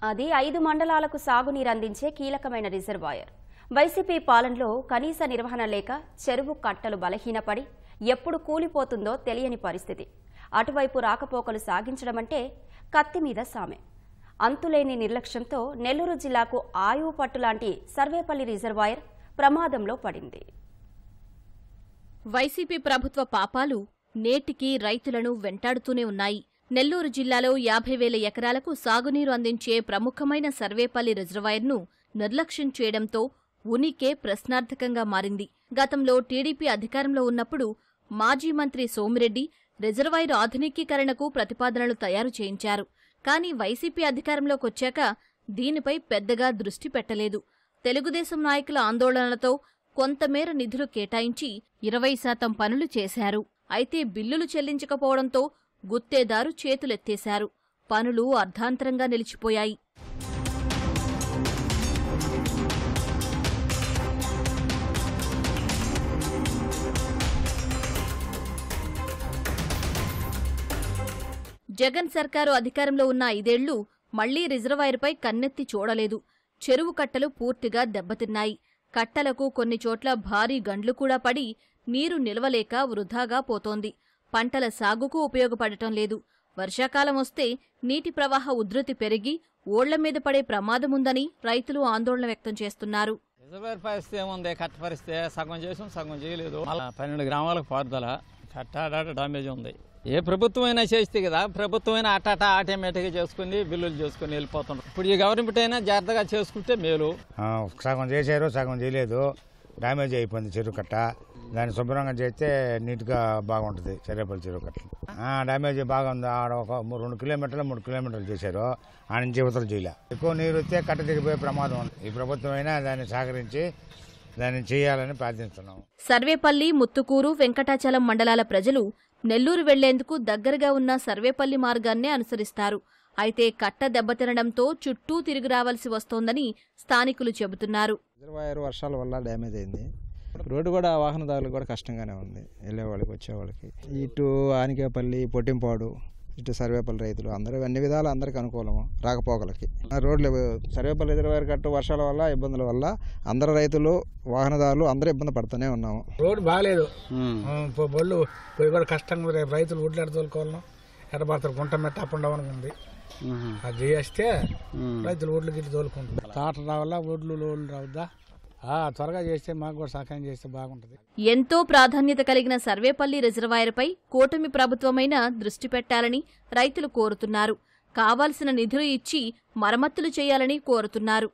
అది 5 మండలాలకు సాగునీరు అందించే కీలకమైన రిజర్వాయర్. వైసీపీ పాలనలో కనీస నిర్వహణ లేక చెరువు కట్టలు బలహీనపడి ఎప్పుడు కూలిపోతుందో తెలియని పరిస్థితి. అటువైపు రాకపోకలు సాగించడమంటే కత్తి మీద సామె. అంతులేని నిర్లక్ష్యంతో నెల్లూరు జిల్లాకు ఆయువు పట్టులాంటి సర్వేపల్లి రిజర్వాయర్ ప్రమాదంలో పడింది. వైసీపీ ప్రభుత్వ పాపాలు నేటికి రైతులను వెంటాడుతూనే ఉన్నాయి. నెల్లూరు జిల్లాలో 50,000 ఎకరాలకు సాగునీరు అందించే ప్రముఖమైన సర్వేపల్లి రిజర్వాయర్ను నిర్లక్ష్యం చేయడంతో ఉనికే ప్రశ్నార్థకంగా మారింది. గతంలో టీడీపీ అధికారంలో ఉన్నప్పుడు మాజీ మంత్రి సోమిరెడ్డి రిజర్వాయర్ ఆధునికీకరణకు ప్రతిపాదనలు తయారు చేయించారు. కానీ వైసీపీ అధికారంలోకొచ్చాక దీనిపై పెద్దగా దృష్టి పెట్టలేదు. తెలుగుదేశం నాయకుల ఆందోళనలతో కొంతమేర నిధులు కేటాయించి 20% పనులు చేశారు. అయితే బిల్లులు చెల్లించకపోవడంతో గుత్తేదారు చేతులెత్తేశారు. పనులు అర్ధాంతరంగా నిలిచిపోయాయి. జగన్ సర్కారు అధికారంలో ఉన్న 5 ఏళ్లు మళ్లీ రిజర్వాయర్పై కన్నెత్తి చూడలేదు. చెరువు కట్టలు పూర్తిగా దెబ్బతిన్నాయి. కట్టలకు కొన్ని చోట్ల భారీ గండ్లు కూడా పడి నీరు నిలవలేక వృధాగా పోతోంది. పంటల సాగుకు ఉపయోగపడటం లేదు. వర్షాకాలం వస్తే నీటి ప్రవాహ ఉధృతి పెరిగి ఓళ్ల మీద పడే ప్రమాదముందని రైతులు ఆందోళన వ్యక్తం చేస్తున్నారు. రిజర్వాయర్ పరిస్థితి ఏముంది? కట్ట పరిస్థితి సగం చేసాం, సగం చేయలేదు. 12 గ్రామాలకు పారుదల కట్ట డామేజ్ ఉంది. ఏ ప్రభుత్వం అయినా చేస్తే కదా, ప్రభుత్వం అయినా అట్ట ఆటోమేటిక్గా చేసుకుని బిల్లులు చేసుకుని వెళ్ళిపోతున్నారు. ఇప్పుడు ఈ గవర్నమెంట్ అయినా జాగ్రత్తగా చేసుకుంటే మేలు. సగం చేశారు, సగం చేయలేదు. డ్యామేజ్ అయిపోయింది చెరువు కట్ట. దాన్ని శుభ్రంగా చేస్తే నీట్గా బాగుంటుంది. సర్వేపల్లి చెరువు కట్ట డ్యామేజ్ బాగా ఉంది. ఆడ ఒక 2 కిలోమీటర్లు 3 కిలోమీటర్లు చేశారు. ఆ నుంచి యువతలు చేయలే. ఎక్కువ నీరు వస్తే కట్ట దిగిపోయే ప్రమాదం ఉంది. ఈ ప్రభుత్వం అయినా దాన్ని సహకరించి దాన్ని చేయాలని ప్రార్థిస్తున్నాం. సర్వేపల్లి, ముత్తుకూరు, వెంకటాచలం మండలాల ప్రజలు నెల్లూరు వెళ్లేందుకు దగ్గరగా ఉన్న సర్వేపల్లి మార్గాన్నే అనుసరిస్తారు. అయితే కట్ట దెబ్బతినడంతో చుట్టూ తిరిగి రావాల్సి వస్తోందని స్థానికులు చెబుతున్నారు. రిజర్వాయర్ వర్షాల వల్ల డ్యామేజ్ అయింది. రోడ్డు కూడా వాహనదారులకు కూడా కష్టంగానే ఉంది. వెళ్ళేవాళ్ళకి వచ్చేవాళ్ళకి ఇటు ఆనికేపల్లి, పొట్టింపాడు, ఇటు సర్వేపల్లి రైతులు అందరూ అన్ని విధాలు అందరికి అనుకూలము రాకపోకలకి. రోడ్లు సర్వేపల్లి రిజర్వాయర్ కట్టు వర్షాల వల్ల ఇబ్బందుల వల్ల అందరు రైతులు వాహనదారులు అందరూ ఇబ్బంది పడుతూనే ఉన్నాము. రోడ్డు బాగాలేదు. బళ్ళు పోయి కూడా కష్టంగా రేపు రైతులు ఊడ్లు ఎడ తోలుకోవాలను ఎడబడతారు. గుంట మెట్ట అప్ అండ్ డౌన్ ఉంది. అది చేస్తే రైతులు ఊడ్లు గిట్లు తోలుకుంటారు. తాటలు రావాలా, ఓడ్లు రావద్దా? త్వరగా చేస్తే మాకు కూడా సహాయం చేస్తే బాగుంటుంది. ఎంతో ప్రాధాన్యత కలిగిన సర్వేపల్లి రిజర్వాయర్పై కూటమి ప్రభుత్వమైనా దృష్టి పెట్టాలని రైతులు కోరుతున్నారు. కావాల్సిన నిధులు ఇచ్చి మరమ్మతులు చేయాలని కోరుతున్నారు.